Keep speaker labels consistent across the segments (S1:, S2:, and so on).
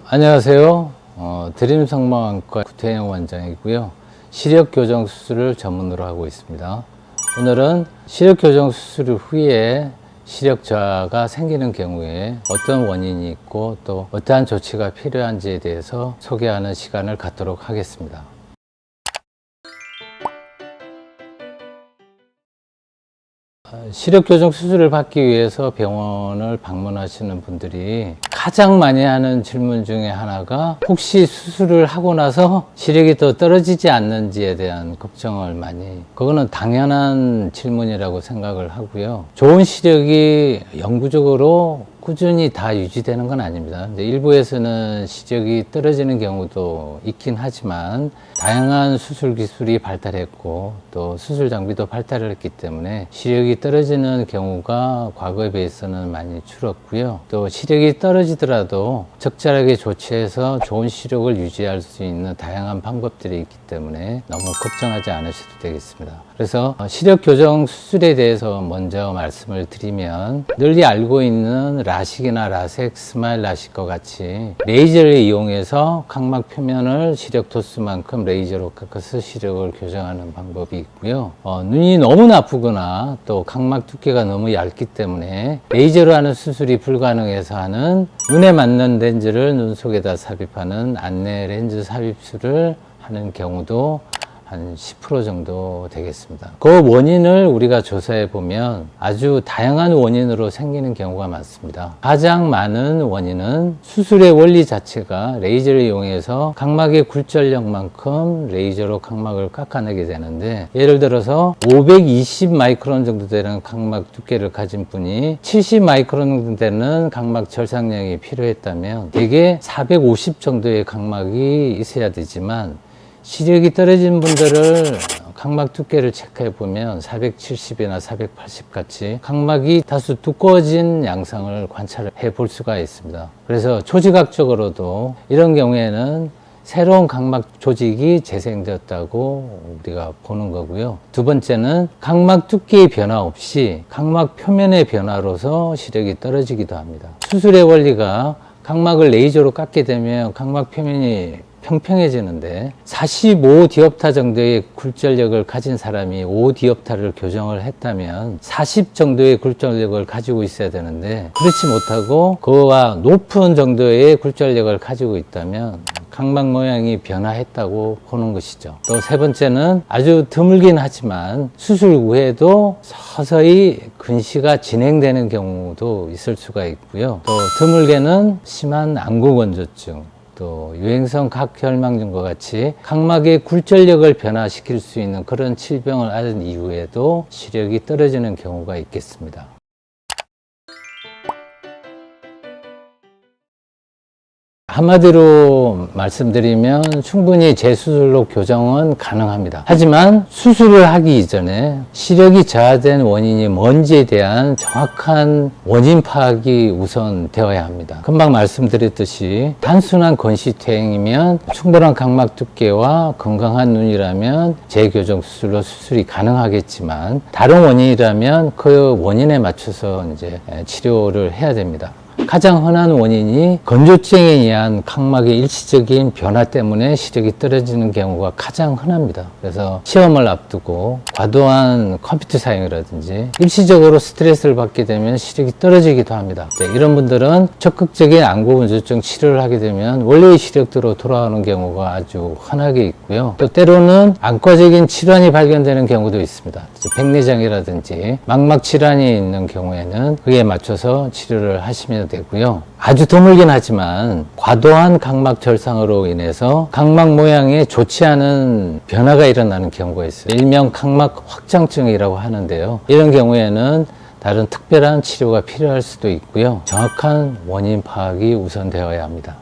S1: 안녕하세요. 드림성모안과 구태영 원장이고요. 시력교정 수술을 전문으로 하고 있습니다. 오늘은 시력교정 수술 후에 시력 저하가 생기는 경우에 어떤 원인이 있고 또 어떠한 조치가 필요한지에 대해서 소개하는 시간을 갖도록 하겠습니다. 시력교정 수술을 받기 위해서 병원을 방문하시는 분들이 가장 많이 하는 질문 중에 하나가 혹시 수술을 하고 나서 시력이 더 떨어지지 않는지에 대한 걱정을 많이, 그거는 당연한 질문이라고 생각을 하고요. 좋은 시력이 영구적으로 꾸준히 다 유지되는 건 아닙니다. 근데 일부에서는 시력이 떨어지는 경우도 있긴 하지만 다양한 수술 기술이 발달했고 또 수술 장비도 발달을 했기 때문에 시력이 떨어지는 경우가 과거에 비해서는 많이 줄었고요. 또 시력이 떨어지더라도 적절하게 조치해서 좋은 시력을 유지할 수 있는 다양한 방법들이 있기 때문에 너무 걱정하지 않으셔도 되겠습니다. 그래서 시력 교정 수술에 대해서 먼저 말씀을 드리면, 널리 알고 있는 라식이나 라섹, 스마일 라식과 같이 레이저를 이용해서 각막 표면을 시력 도수만큼 레이저로 깎아서 시력을 교정하는 방법이 있고요. 눈이 너무 나쁘거나 또 각막 두께가 너무 얇기 때문에 레이저로 하는 수술이 불가능해서 하는 눈에 맞는 렌즈를 눈 속에다 삽입하는 안내 렌즈 삽입술을 하는 경우도 한 10% 정도 되겠습니다. 그 원인을 우리가 조사해 보면 아주 다양한 원인으로 생기는 경우가 많습니다. 가장 많은 원인은 수술의 원리 자체가 레이저를 이용해서 각막의 굴절력만큼 레이저로 각막을 깎아내게 되는데, 예를 들어서 520 마이크론 정도 되는 각막 두께를 가진 분이 70 마이크론 정도 되는 각막 절삭량이 필요했다면 대개 450 정도의 각막이 있어야 되지만, 시력이 떨어진 분들을 각막 두께를 체크해 보면 470이나 480 같이 각막이 다소 두꺼워진 양상을 관찰해 볼 수가 있습니다. 그래서 조직학적으로도 이런 경우에는 새로운 각막 조직이 재생되었다고 우리가 보는 거고요. 두 번째는 각막 두께의 변화 없이 각막 표면의 변화로서 시력이 떨어지기도 합니다. 수술의 원리가 각막을 레이저로 깎게 되면 각막 표면이 평평해지는데, 45 디옵타 정도의 굴절력을 가진 사람이 5 디옵타를 교정을 했다면 40 정도의 굴절력을 가지고 있어야 되는데, 그렇지 못하고 그와 높은 정도의 굴절력을 가지고 있다면 각막 모양이 변화했다고 보는 것이죠. 또 세 번째는 아주 드물긴 하지만 수술 후에도 서서히 근시가 진행되는 경우도 있을 수가 있고요. 또 드물게는 심한 안구건조증, 또 유행성 각혈망증과 같이 각막의 굴절력을 변화시킬 수 있는 그런 질병을 앓은 이후에도 시력이 떨어지는 경우가 있겠습니다. 한마디로 말씀드리면 충분히 재수술로 교정은 가능합니다. 하지만 수술을 하기 이전에 시력이 저하된 원인이 뭔지에 대한 정확한 원인 파악이 우선 되어야 합니다. 금방 말씀드렸듯이 단순한 건시퇴행이면 충분한 각막 두께와 건강한 눈이라면 재교정 수술로 수술이 가능하겠지만, 다른 원인이라면 그 원인에 맞춰서 이제 치료를 해야 됩니다. 가장 흔한 원인이 건조증에 의한 각막의 일시적인 변화 때문에 시력이 떨어지는 경우가 가장 흔합니다. 그래서 시험을 앞두고 과도한 컴퓨터 사용이라든지 일시적으로 스트레스를 받게 되면 시력이 떨어지기도 합니다. 이런 분들은 적극적인 안구건조증 치료를 하게 되면 원래의 시력대로 돌아오는 경우가 아주 흔하게 있고요. 또 때로는 안과적인 질환이 발견되는 경우도 있습니다. 백내장이라든지 망막 질환이 있는 경우에는 그에 맞춰서 치료를 하시면 되고요. 아주 드물긴 하지만 과도한 각막 절상으로 인해서 각막 모양에 좋지 않은 변화가 일어나는 경우가 있어요. 일명 각막 확장증이라고 하는데요. 이런 경우에는 다른 특별한 치료가 필요할 수도 있고요. 정확한 원인 파악이 우선되어야 합니다.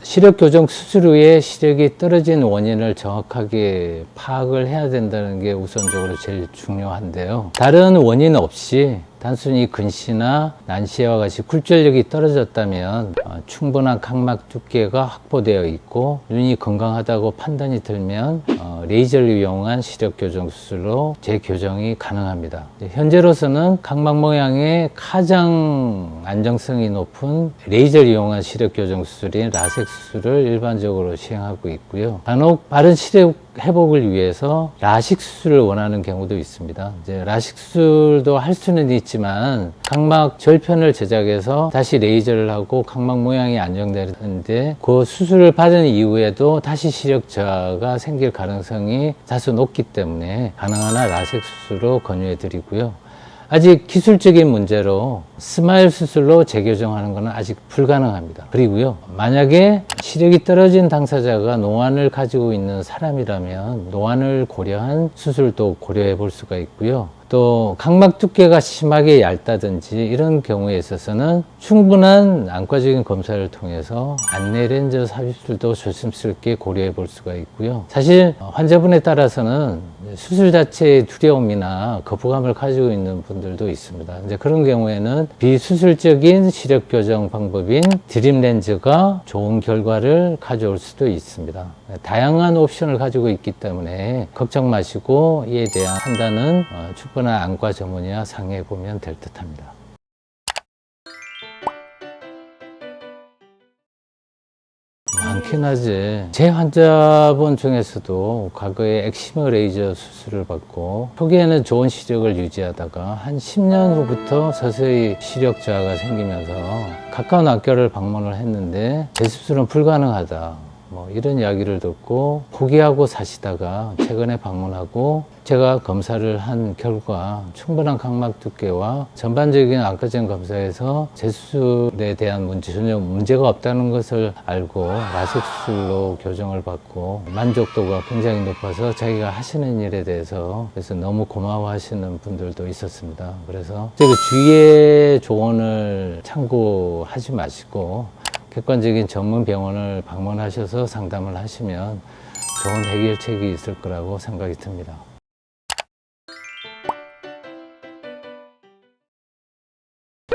S1: 시력 교정 수술 후에 시력이 떨어진 원인을 정확하게 파악을 해야 된다는 게 우선적으로 제일 중요한데요. 다른 원인 없이 단순히 근시나 난시와 같이 굴절력이 떨어졌다면 충분한 각막 두께가 확보되어 있고 눈이 건강하다고 판단이 들면 레이저를 이용한 시력 교정 수술로 재교정이 가능합니다. 현재로서는 각막 모양의 가장 안정성이 높은 레이저를 이용한 시력 교정 수술인 라섹 수술을 일반적으로 시행하고 있고요. 간혹 빠른 시력 회복을 위해서 라식 수술을 원하는 경우도 있습니다. 이제 라식 수술도 할 수는 있지만 각막 절편을 제작해서 다시 레이저를 하고 각막 모양이 안정되는데 그 수술을 받은 이후에도 다시 시력 저하가 생길 가능성이 다소 높기 때문에 가능한 라섹 수술로 권유해 드리고요. 아직 기술적인 문제로 스마일 수술로 재교정하는 것은 아직 불가능합니다. 그리고요, 만약에 시력이 떨어진 당사자가 노안을 가지고 있는 사람이라면 노안을 고려한 수술도 고려해 볼 수가 있고요. 또 각막 두께가 심하게 얇다든지 이런 경우에 있어서는 충분한 안과적인 검사를 통해서 안내 렌즈 삽입술도 조심스럽게 고려해 볼 수가 있고요. 사실 환자분에 따라서는 수술 자체의 두려움이나 거부감을 가지고 있는 분들도 있습니다. 이제 그런 경우에는 비수술적인 시력 교정 방법인 드림 렌즈가 좋은 결과를 가져올 수도 있습니다. 다양한 옵션을 가지고 있기 때문에 걱정 마시고 이에 대한 판단은 충분한 안과 전문의와 상의해 보면 될 듯합니다. 많긴 하지. 제 환자분 중에서도 과거에 엑시머 레이저 수술을 받고 초기에는 좋은 시력을 유지하다가 한 10년 후부터 서서히 시력 저하가 생기면서 가까운 안과를 방문을 했는데 재수술은 불가능하다, 이런 이야기를 듣고 포기하고 사시다가 최근에 방문하고 제가 검사를 한 결과 충분한 각막 두께와 전반적인 안과적인 검사에서 재수술에 대한 전혀 문제가 없다는 것을 알고 라섹 수술로 교정을 받고 만족도가 굉장히 높아서 자기가 하시는 일에 대해서 그래서 너무 고마워하시는 분들도 있었습니다. 그래서 제가 주위의 조언을 참고하지 마시고 객관적인 전문 병원을 방문하셔서 상담을 하시면 좋은 해결책이 있을 거라고 생각이 듭니다.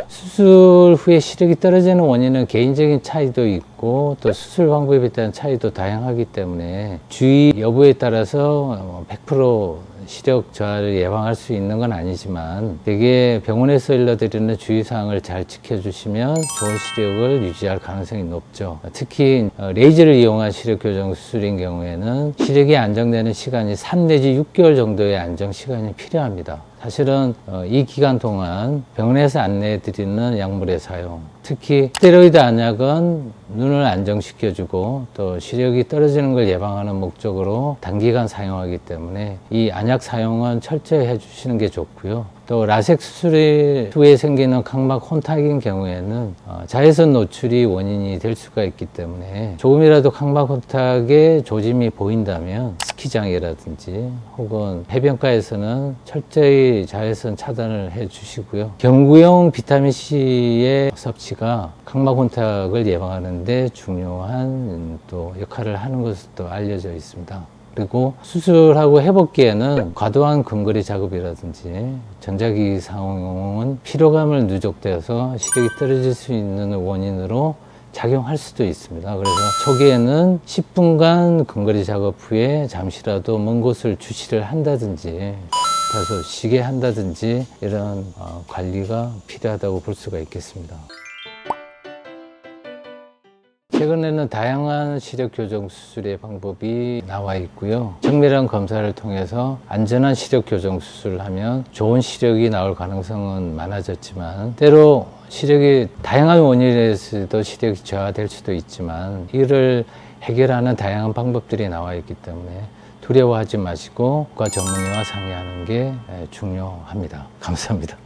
S1: 수술 후에 시력이 떨어지는 원인은 개인적인 차이도 있고 또 수술 방법에 따른 차이도 다양하기 때문에 주의 여부에 따라서 100% 시력 저하를 예방할 수 있는 건 아니지만 대개 병원에서 일러드리는 주의사항을 잘 지켜주시면 좋은 시력을 유지할 가능성이 높죠. 특히 레이저를 이용한 시력 교정 수술인 경우에는 시력이 안정되는 시간이 3 내지 6개월 정도의 안정 시간이 필요합니다. 사실은 이 기간 동안 병원에서 안내해 드리는 약물의 사용, 특히 스테로이드 안약은 눈을 안정시켜주고 또 시력이 떨어지는 걸 예방하는 목적으로 단기간 사용하기 때문에 이 안약 사용은 철저히 해주시는 게 좋고요. 또 라섹 수술 후에 생기는 각막 혼탁인 경우에는 자외선 노출이 원인이 될 수가 있기 때문에 조금이라도 각막 혼탁에 조짐이 보인다면 스키장이라든지 혹은 해변가에서는 철저히 자외선 차단을 해 주시고요. 경구용 비타민C의 섭취가 각막 혼탁을 예방하는 데 중요한 또 역할을 하는 것으로 알려져 있습니다. 그리고 수술하고 회복기에는 과도한 근거리 작업이라든지 전자기기 사용은 피로감을 누적되어서 시력이 떨어질 수 있는 원인으로 작용할 수도 있습니다. 그래서 초기에는 10분간 근거리 작업 후에 잠시라도 먼 곳을 주시를 한다든지 다소 쉬게 한다든지 이런 관리가 필요하다고 볼 수가 있겠습니다. 최근에는 다양한 시력 교정 수술의 방법이 나와 있고요. 정밀한 검사를 통해서 안전한 시력 교정 수술을 하면 좋은 시력이 나올 가능성은 많아졌지만 때로 시력이 다양한 원인에서도 시력이 저하될 수도 있지만 이를 해결하는 다양한 방법들이 나와 있기 때문에 두려워하지 마시고 전문의와 상의하는 게 중요합니다. 감사합니다.